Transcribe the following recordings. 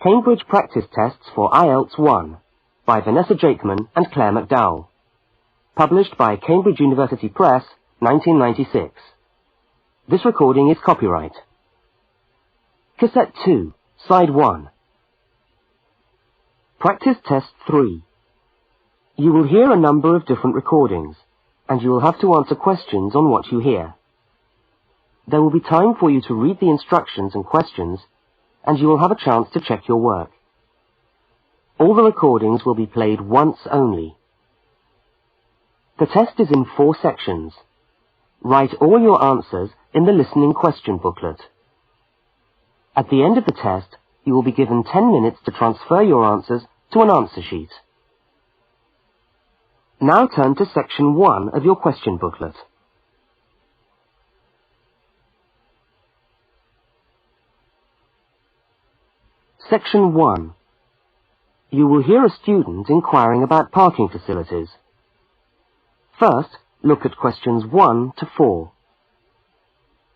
Cambridge Practice Tests for IELTS 1 by Vanessa Jakeman and Claire McDowell. Published by Cambridge University Press, 1996. This recording is copyright. Cassette 2, Side 1. Practice Test 3. You will hear a number of different recordings, and you will have to answer questions on what you hear. There will be time for you to read the instructions and questions, and you will have a chance to check your work. All the recordings will be played once only. The test is in 4 sections. Write all your answers in the listening question booklet. At the end of the test, you will be given 10 minutes to transfer your answers to an answer sheet. Now turn to section 1 of your question booklet. Section 1. You will hear a student inquiring about parking facilities. First, look at questions 1 to 4.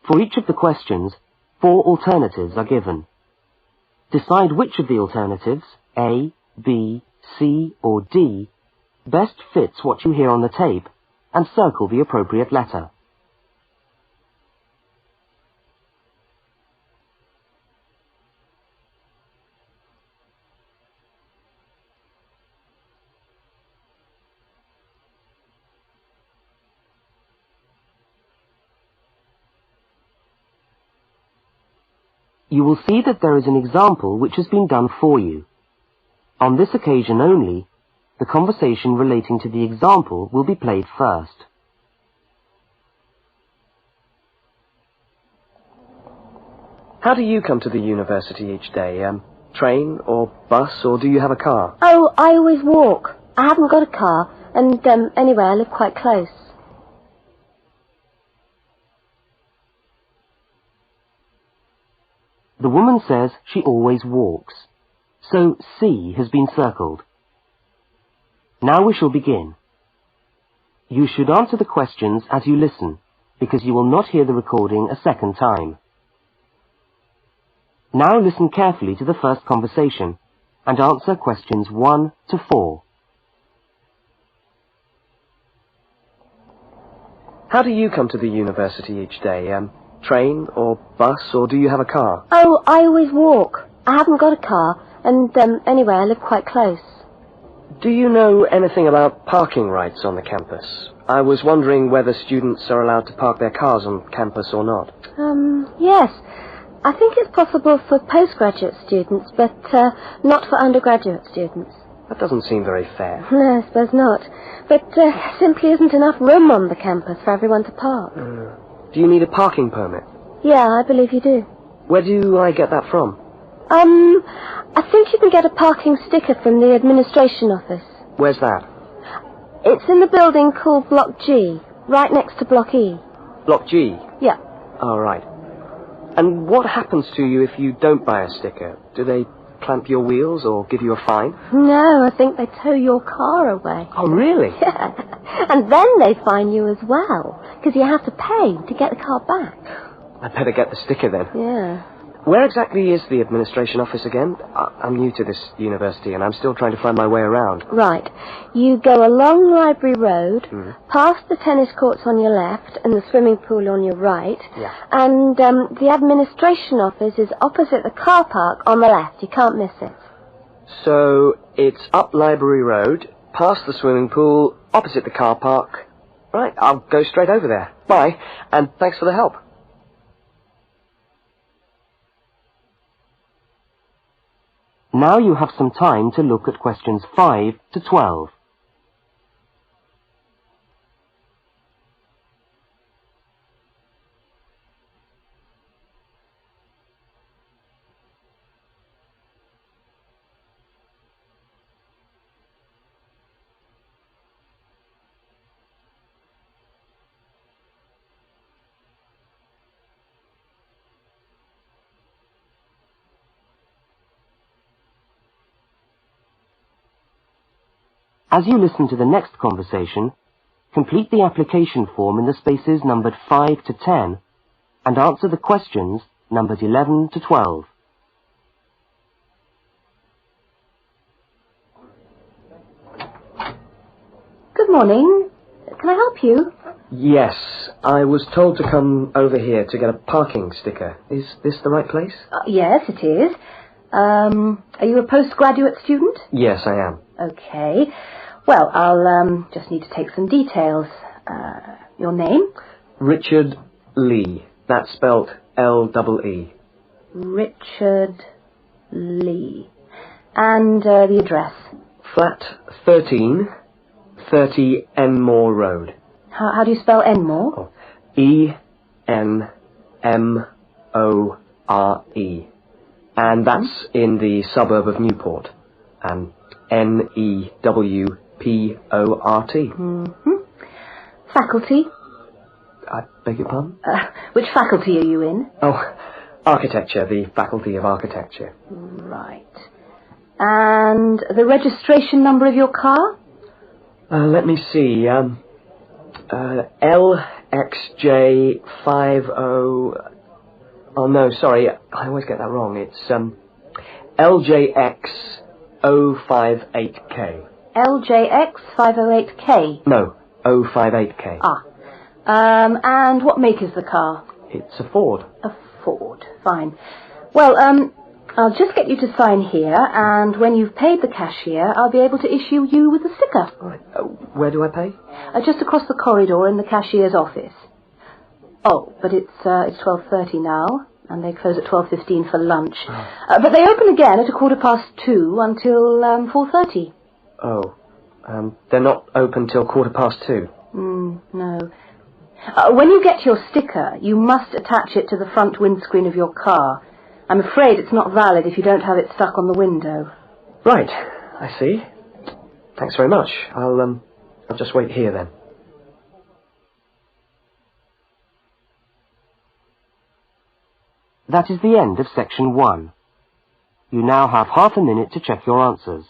For each of the questions, 4 alternatives are given. Decide which of the alternatives, A, B, C, or D, best fits what you hear on the tape, and circle the appropriate letter. You will see that there is an example which has been done for you. On this occasion only, the conversation relating to the example will be played first. How do you come to the university each day? Train or bus, or do you have a car? Oh, I always walk. I haven't got a car, and anyway, I live quite close. The woman says she always walks, so C has been circled. Now we shall begin. You should answer the questions as you listen, because you will not hear the recording a second time. Now listen carefully to the first conversation, and answer questions 1 to 4. How do you come to the university each day? Train or bus, or do you have a car? Oh, I always walk. I haven't got a car, and anyway, I live quite close. Do you know anything about parking rights on the campus? I was wondering whether students are allowed to park their cars on campus or not. Yes. I think it's possible for postgraduate students, but not for undergraduate students. That doesn't seem very fair. No, I suppose not. But simply isn't enough room on the campus for everyone to park. Do you need a parking permit? Yeah, I believe you do. Where do I get that from? I think you can get a parking sticker from the administration office. Where's that? It's in the building called Block G, right next to Block E. Block G? Yeah. Oh, right. And what happens to you if you don't buy a sticker? Do they clamp your wheels or give you a fine? No, I think they tow your car away. Oh, really? Yeah. And then they fine you as well, because you have to pay to get the car back. I'd better get the sticker then. Yeah. Where exactly is the administration office again? I'm new to this university and I'm still trying to find my way around. Right. You go along Library Road, past the tennis courts on your left and the swimming pool on your right. Yeah. And the administration office is opposite the car park on the left. You can't miss it. So it's up Library Road, past the swimming pool, opposite the car park. Right, I'll go straight over there. Bye, and thanks for the help. Now you have some time to look at questions 5 to 12. As you listen to the next conversation, complete the application form in the spaces numbered 5 to 10 and answer the questions numbered 11 to 12. morning. Can I help you? Yes, I was told to come over here to get a parking sticker. Is this the right place? Yes, it is. Are you a postgraduate student? Yes, I am. Okay. Well, I'll just need to take some details. Your name? Richard Lee. That's spelt L-E-E. Richard Lee. And the address? Flat 13, 30 Enmore Road. How do you spell Enmore? Oh, E-N-M-O-R-E. And that's in the suburb of Newport. N-E-W-P-O-R-T. Mm-hmm. Faculty? I beg your pardon? Which faculty are you in? Oh, architecture, the Faculty of Architecture. Right. And the registration number of your car? Let me see. LXJ50... Oh, no, sorry. I always get that wrong. It's LJX058K. LJX508K? No, 058K. And what make is the car? It's a Ford. A Ford. Fine. Well, I'll just get you to sign here, and when you've paid the cashier, I'll be able to issue you with a sticker. All right. Where do I pay? Just across the corridor in the cashier's office. Oh, but it's 12:30 now, and they close at 12:15 for lunch. Oh. But they open again at 2:15 until 4:30. Oh. They're not open till 2:15. No. When you get your sticker, you must attach it to the front windscreen of your car. I'm afraid it's not valid if you don't have it stuck on the window. Right. I see. Thanks very much. I'll just wait here then. That is the end of section 1. You now have half a minute to check your answers.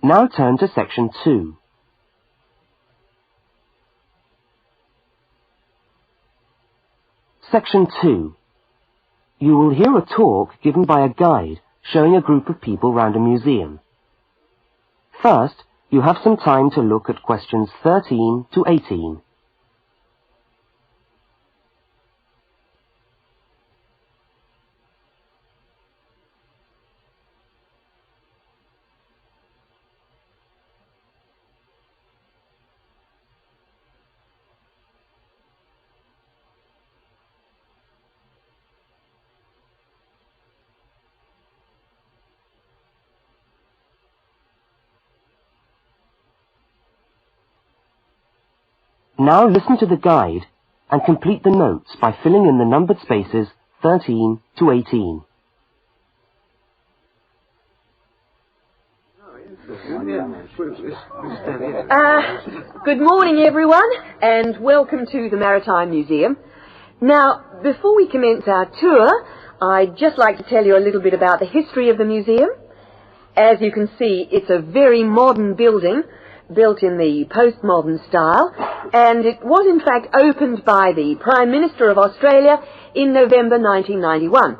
Now turn to section 2. Section 2. You will hear a talk given by a guide showing a group of people round a museum. First, you have some time to look at questions 13 to 18. Now listen to the guide and complete the notes by filling in the numbered spaces 13 to 18. Good morning, everyone, and welcome to the Maritime Museum. Now, before we commence our tour, I'd just like to tell you a little bit about the history of the museum. As you can see, it's a very modern building, built in the postmodern style, and it was in fact opened by the Prime Minister of Australia in November 1991.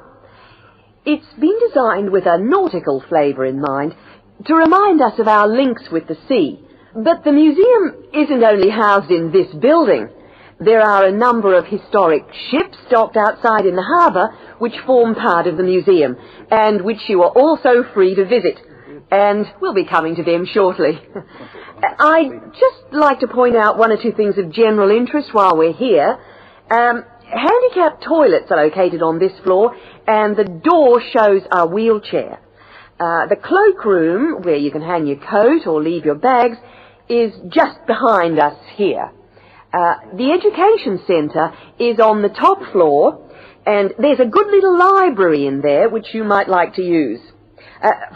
It's been designed with a nautical flavour in mind, to remind us of our links with the sea. But the museum isn't only housed in this building. There are a number of historic ships docked outside in the harbour which form part of the museum, and which you are also free to visit. And we'll be coming to them shortly. I'd just like to point out one or two things of general interest while we're here. Handicapped toilets are located on this floor, and the door shows a wheelchair. The cloakroom, where you can hang your coat or leave your bags, is just behind us here. The education centre is on the top floor, and there's a good little library in there which you might like to use.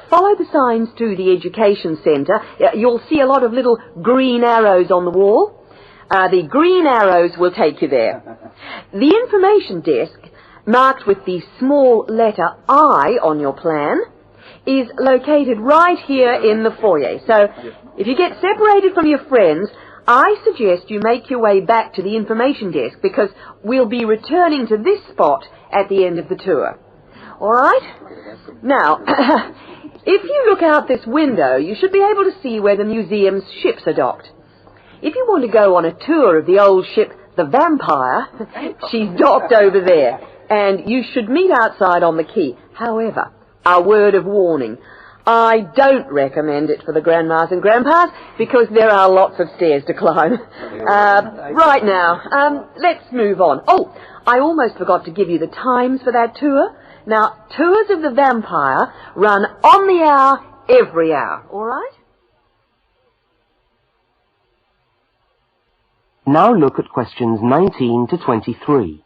Follow the signs to the education centre. You'll see a lot of little green arrows on the wall. The green arrows will take you there. The information desk, marked with the small letter I on your plan, is located right here in the foyer. So if you get separated from your friends, I suggest you make your way back to the information desk because we'll be returning to this spot at the end of the tour. All right? Now, if you look out this window, you should be able to see where the museum's ships are docked. If you want to go on a tour of the old ship, the Vampire, she's docked over there, and you should meet outside on the quay. However, a word of warning. I don't recommend it for the grandmas and grandpas because there are lots of stairs to climb. Right now, let's move on. Oh, I almost forgot to give you the times for that tour. Now, tours of the Vampire run on the hour, every hour, all right? Now look at questions 19 to 23.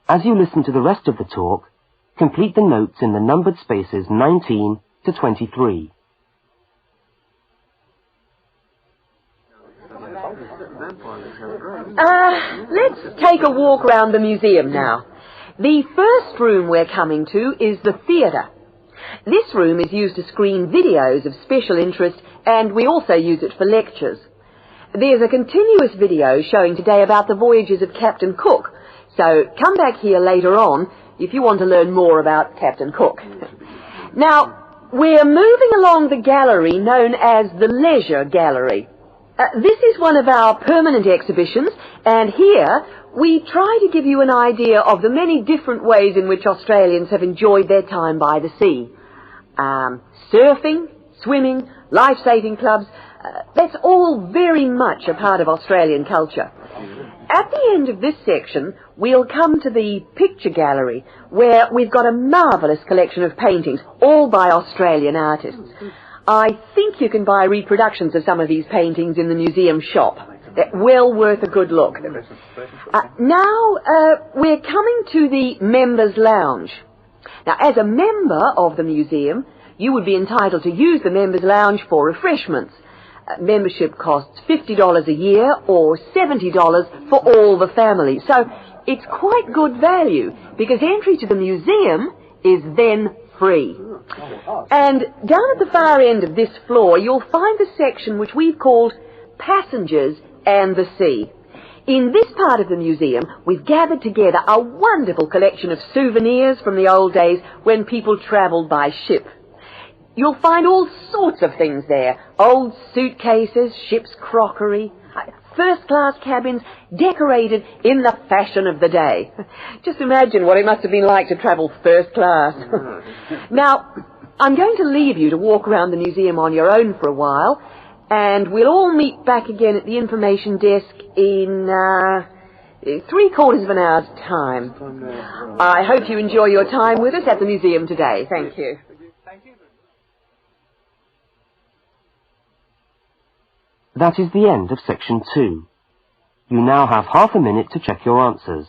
As you listen to the rest of the talk, complete the notes in the numbered spaces 19 to 23. Let's take a walk around the museum now. The first room we're coming to is the theatre. This room is used to screen videos of special interest, and we also use it for lectures. There's a continuous video showing today about the voyages of Captain Cook, so come back here later on if you want to learn more about Captain Cook. Now, we're moving along the gallery known as the Leisure Gallery. This is one of our permanent exhibitions, and here we try to give you an idea of the many different ways in which Australians have enjoyed their time by the sea. Surfing, swimming, life-saving clubs, that's all very much a part of Australian culture. At the end of this section, we'll come to the picture gallery, where we've got a marvellous collection of paintings, all by Australian artists. I think you can buy reproductions of some of these paintings in the museum shop. They're well worth a good look. Now, we're coming to the Members' Lounge. Now, as a member of the museum, you would be entitled to use the Members' Lounge for refreshments. Membership costs $50 a year or $70 for all the family. So it's quite good value because entry to the museum is then free. And down at the far end of this floor, you'll find the section which we've called Passengers and the Sea. In this part of the museum, we've gathered together a wonderful collection of souvenirs from the old days when people travelled by ship. You'll find all sorts of things there. Old suitcases, ship's crockery, first-class cabins decorated in the fashion of the day. Just imagine what it must have been like to travel first class. Now, I'm going to leave you to walk around the museum on your own for a while, and we'll all meet back again at the information desk in 3/4 of an hour's time. I hope you enjoy your time with us at the museum today. Thank you. That is the end of section 2. You now have half a minute to check your answers.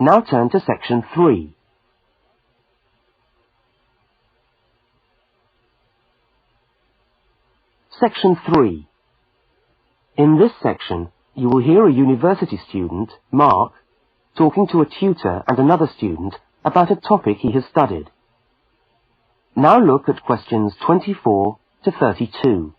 Now turn to section 3. Section 3. In this section, you will hear a university student, Mark, talking to a tutor and another student about a topic he has studied. Now look at questions 24 to 32.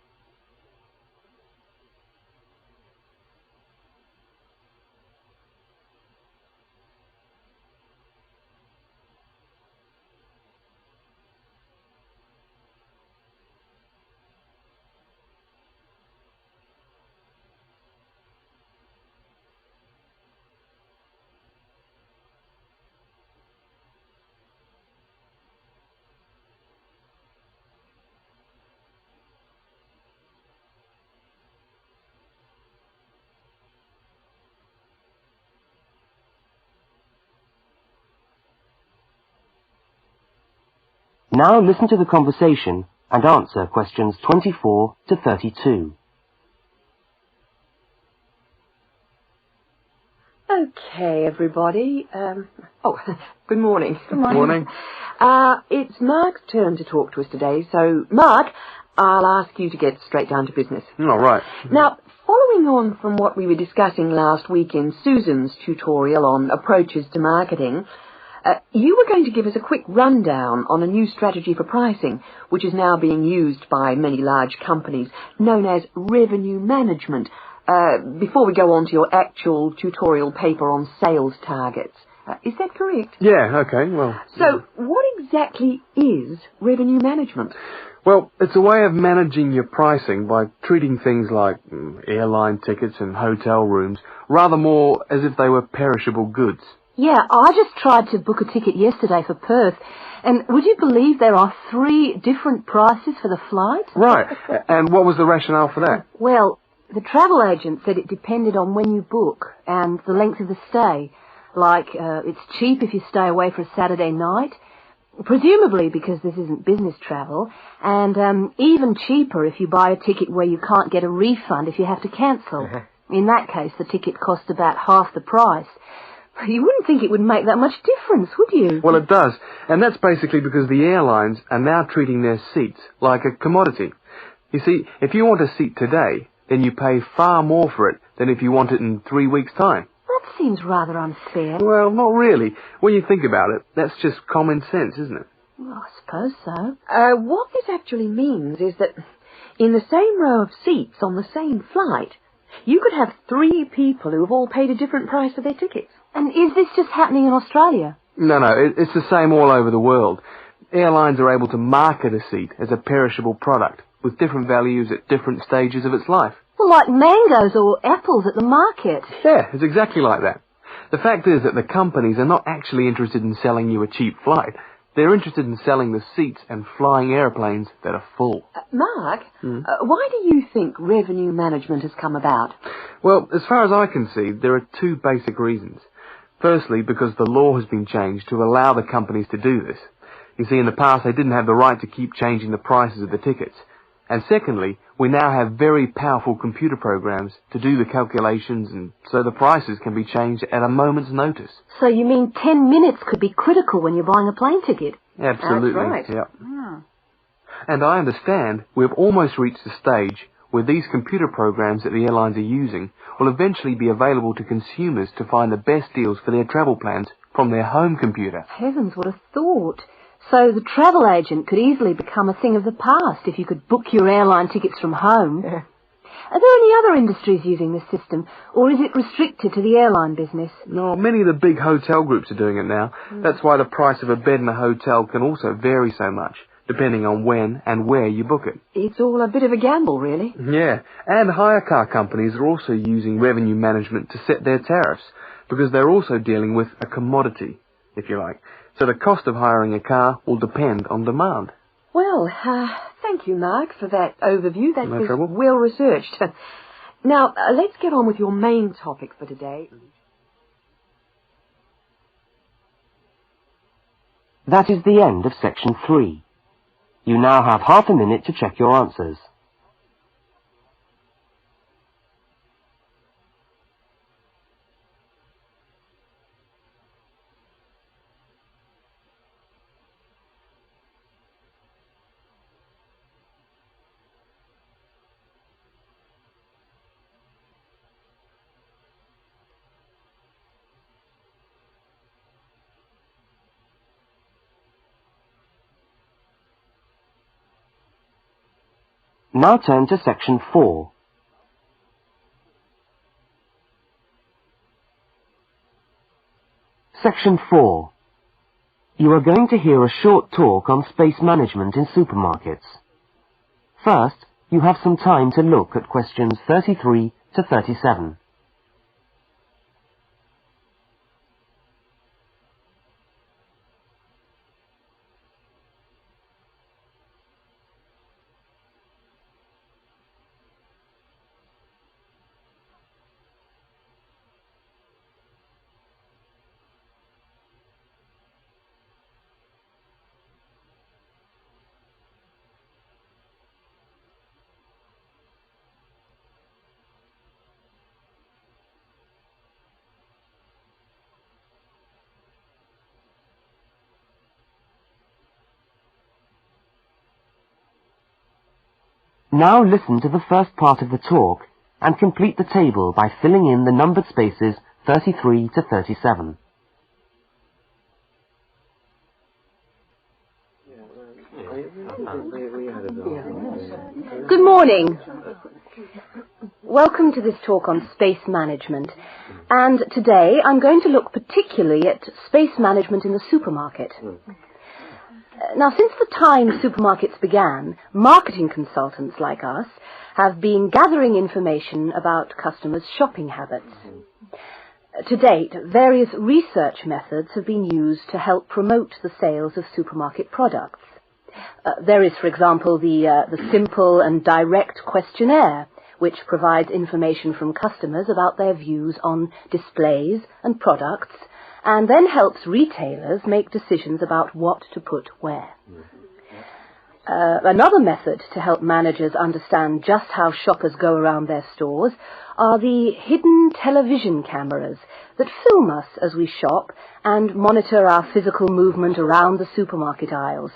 Now listen to the conversation and answer questions 24 to 32. Okay, everybody. Good morning. Good morning. It's Mark's turn to talk to us today, so Mark, I'll ask you to get straight down to business. All right. Now, following on from what we were discussing last week in Susan's tutorial on approaches to marketing, you were going to give us a quick rundown on a new strategy for pricing, which is now being used by many large companies, known as revenue management, before we go on to your actual tutorial paper on sales targets. Is that correct? Yeah, okay, well... So, what exactly is revenue management? Well, it's a way of managing your pricing by treating things like airline tickets and hotel rooms rather more as if they were perishable goods. Yeah, I just tried to book a ticket yesterday for Perth, and would you believe there are 3 different prices for the flight? Right, and what was the rationale for that? Well, the travel agent said it depended on when you book and the length of the stay. Like, it's cheap if you stay away for a Saturday night, presumably because this isn't business travel, and even cheaper if you buy a ticket where you can't get a refund if you have to cancel. In that case, the ticket costs about half the price. You wouldn't think it would make that much difference, would you? Well, it does, and that's basically because the airlines are now treating their seats like a commodity. You see, if you want a seat today, then you pay far more for it than if you want it in 3 weeks' time. That seems rather unfair. Well, not really. When you think about it, that's just common sense, isn't it? Well, I suppose so. What this actually means is that in the same row of seats on the same flight, you could have 3 people who have all paid a different price for their tickets. And is this just happening in Australia? No, it's the same all over the world. Airlines are able to market a seat as a perishable product with different values at different stages of its life. Well, like mangoes or apples at the market. Yeah, it's exactly like that. The fact is that the companies are not actually interested in selling you a cheap flight. They're interested in selling the seats and flying airplanes that are full. Mark, why do you think revenue management has come about? Well, as far as I can see, there are 2 basic reasons. Firstly, because the law has been changed to allow the companies to do this. You see, in the past, they didn't have the right to keep changing the prices of the tickets. And secondly, we now have very powerful computer programs to do the calculations, and so the prices can be changed at a moment's notice. So you mean 10 minutes could be critical when you're buying a plane ticket? Absolutely. That's right. Yeah. And I understand we've almost reached the stage where these computer programs that the airlines are using will eventually be available to consumers to find the best deals for their travel plans from their home computer. Heavens, what a thought. So the travel agent could easily become a thing of the past if you could book your airline tickets from home. Yeah. Are there any other industries using this system, or is it restricted to the airline business? No, many of the big hotel groups are doing it now. That's why the price of a bed in a hotel can also vary so much, depending on when and where you book it. It's all a bit of a gamble, really. Yeah, and hire car companies are also using revenue management to set their tariffs, because they're also dealing with a commodity, if you like. So the cost of hiring a car will depend on demand. Well, thank you, Mark, for that overview. That No was trouble. well researched. Now, let's get on with your main topic for today. That is the end of section 3. You now have half a minute to check your answers. Now turn to section 4. Section 4. You are going to hear a short talk on space management in supermarkets. First, you have some time to look at questions 33 to 37. Now listen to the first part of the talk and complete the table by filling in the numbered spaces 33 to 37. Good morning. Welcome to this talk on space management. And today I'm going to look particularly at space management in the supermarket. Now, since the time supermarkets began, marketing consultants like us have been gathering information about customers' shopping habits. To date, various research methods have been used to help promote the sales of supermarket products. There is, for example, the simple and direct questionnaire, which provides information from customers about their views on displays and products, and then helps retailers make decisions about what to put where. Another method to help managers understand just how shoppers go around their stores are the hidden television cameras that film us as we shop and monitor our physical movement around the supermarket aisles.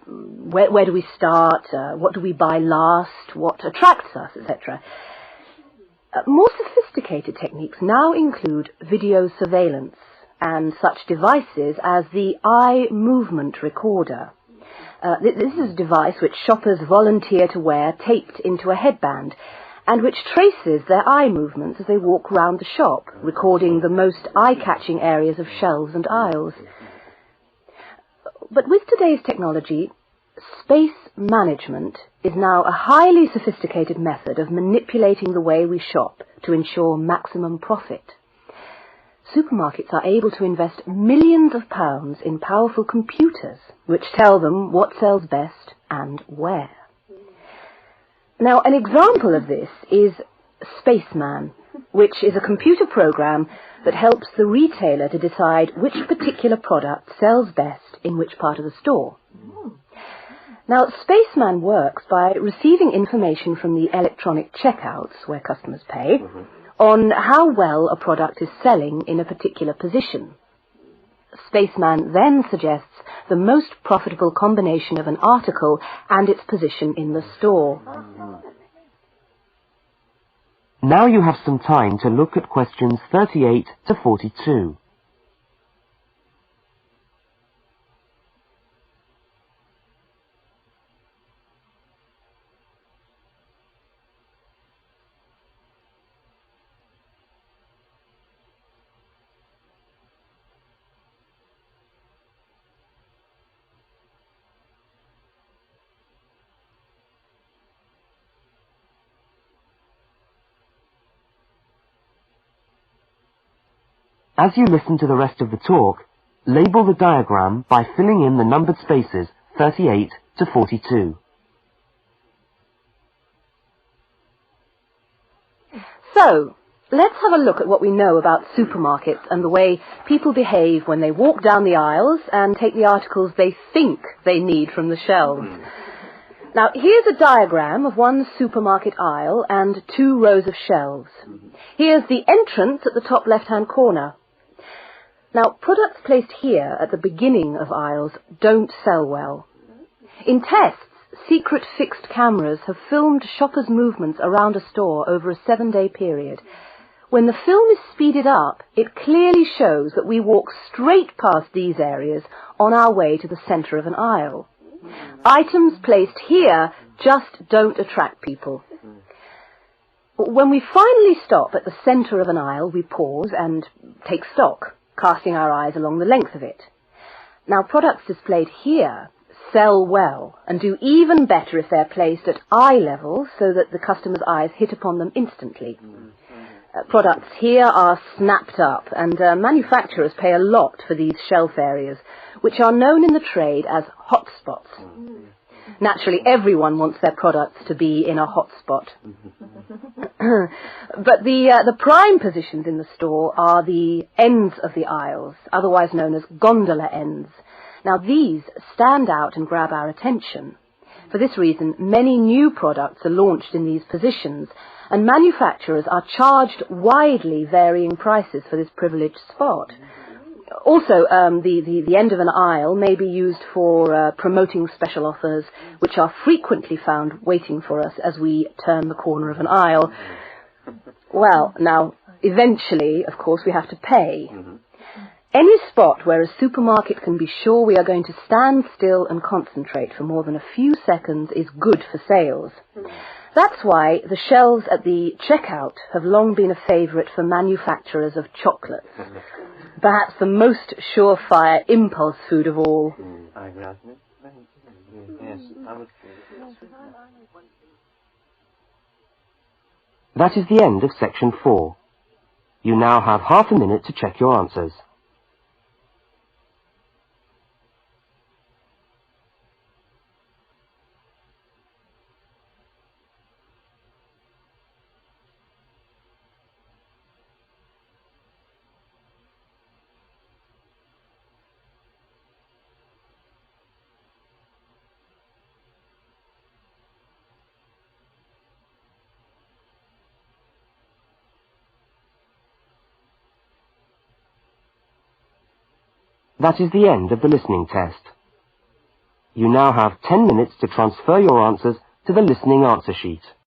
Where do we start? What do we buy last? What attracts us, etc. More sophisticated techniques now include video surveillance and such devices as the eye movement recorder. This is a device which shoppers volunteer to wear taped into a headband and which traces their eye movements as they walk round the shop, recording the most eye-catching areas of shelves and aisles. But with today's technology, space management is now a highly sophisticated method of manipulating the way we shop to ensure maximum profit. Supermarkets are able to invest millions of pounds in powerful computers which tell them what sells best and where. Now, an example of this is Spaceman, which is a computer program that helps the retailer to decide which particular product sells best in which part of the store. Now, Spaceman works by receiving information from the electronic checkouts, where customers pay, on how well a product is selling in a particular position. Spaceman then suggests the most profitable combination of an article and its position in the store. Now you have some time to look at questions 38 to 42. As you listen to the rest of the talk, label the diagram by filling in the numbered spaces 38 to 42. So, let's have a look at what we know about supermarkets and the way people behave when they walk down the aisles and take the articles they think they need from the shelves. Now, here's a diagram of one supermarket aisle and 2 rows of shelves. Here's the entrance at the top left-hand corner. Now, products placed here at the beginning of aisles don't sell well. In tests, secret fixed cameras have filmed shoppers' movements around a store over a 7-day period. When the film is speeded up, it clearly shows that we walk straight past these areas on our way to the centre of an aisle. Items placed here just don't attract people. When we finally stop at the centre of an aisle, we pause and take stock, casting our eyes along the length of it. Now, products displayed here sell well and do even better if they're placed at eye level so that the customer's eyes hit upon them instantly. Products here are snapped up, and manufacturers pay a lot for these shelf areas, which are known in the trade as hotspots. Naturally, everyone wants their products to be in a hotspot. But the prime positions in the store are the ends of the aisles, otherwise known as gondola ends. Now, these stand out and grab our attention. For this reason, many new products are launched in these positions, and manufacturers are charged widely varying prices for this privileged spot. Also, the end of an aisle may be used for promoting special offers, which are frequently found waiting for us as we turn the corner of an aisle. Well, now, eventually, of course, we have to pay. Any spot where a supermarket can be sure we are going to stand still and concentrate for more than a few seconds is good for sales. That's why the shelves at the checkout have long been a favourite for manufacturers of chocolates. Perhaps the most surefire impulse food of all. That is the end of section 4. You now have half a minute to check your answers. That is the end of the listening test. You now have 10 minutes to transfer your answers to the listening answer sheet.